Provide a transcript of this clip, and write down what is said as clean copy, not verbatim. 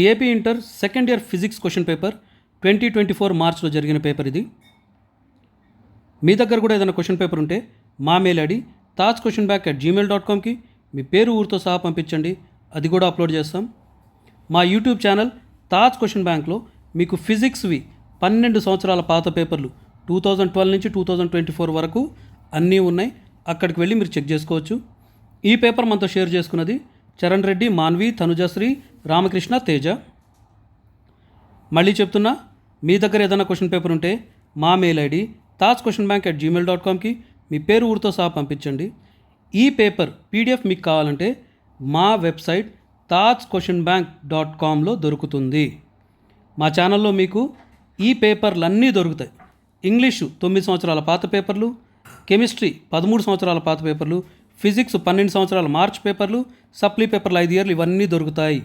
AP inter second year physics question paper 2024 మార్చ్లో జరిగిన paper ఇది. మీ దగ్గర కూడా ఏదైనా క్వశ్చన్ పేపర్ ఉంటే మా మెయిల్ ఐడి tajquestionbank@gmail.comకి మీ పేరు ఊరితో సహా పంపించండి, అది కూడా అప్లోడ్ చేస్తాం. మా యూట్యూబ్ ఛానల్ తాజ్ క్వశ్చన్ బ్యాంక్లో మీకు ఫిజిక్స్వి 12 సంవత్సరాల పాత పేపర్లు 2012 నుంచి 2024 వరకు అన్నీ ఉన్నాయి. అక్కడికి వెళ్ళి మీరు చెక్ చేసుకోవచ్చు. ఈ పేపర్ మనతో షేర్ చేసుకున్నది చరణ్ రెడ్డి, మాన్వి, తనుజశ్రీ, రామకృష్ణ, తేజ. మళ్ళీ చెప్తున్నా, మీ దగ్గర ఏదైనా క్వశ్చన్ పేపర్ ఉంటే మా మెయిల్ ఐడి tajquestionbank@gmail.comకి మీ పేరు ఊరితో సహా పంపించండి. ఈ పేపర్ PDF మీకు కావాలంటే మా వెబ్సైట్ tajquestionbank.comలో దొరుకుతుంది. మా ఛానల్లో మీకు ఈ పేపర్లన్నీ దొరుకుతాయి. ఇంగ్లీషు 9 సంవత్సరాల పాత పేపర్లు, కెమిస్ట్రీ 13 సంవత్సరాల పాత పేపర్లు, ఫిజిక్స్ 12 సంవత్సరాల మార్చ్ పేపర్లు, సప్లీ పేపర్లు 5 ఇయర్లు, ఇవన్నీ దొరుకుతాయి.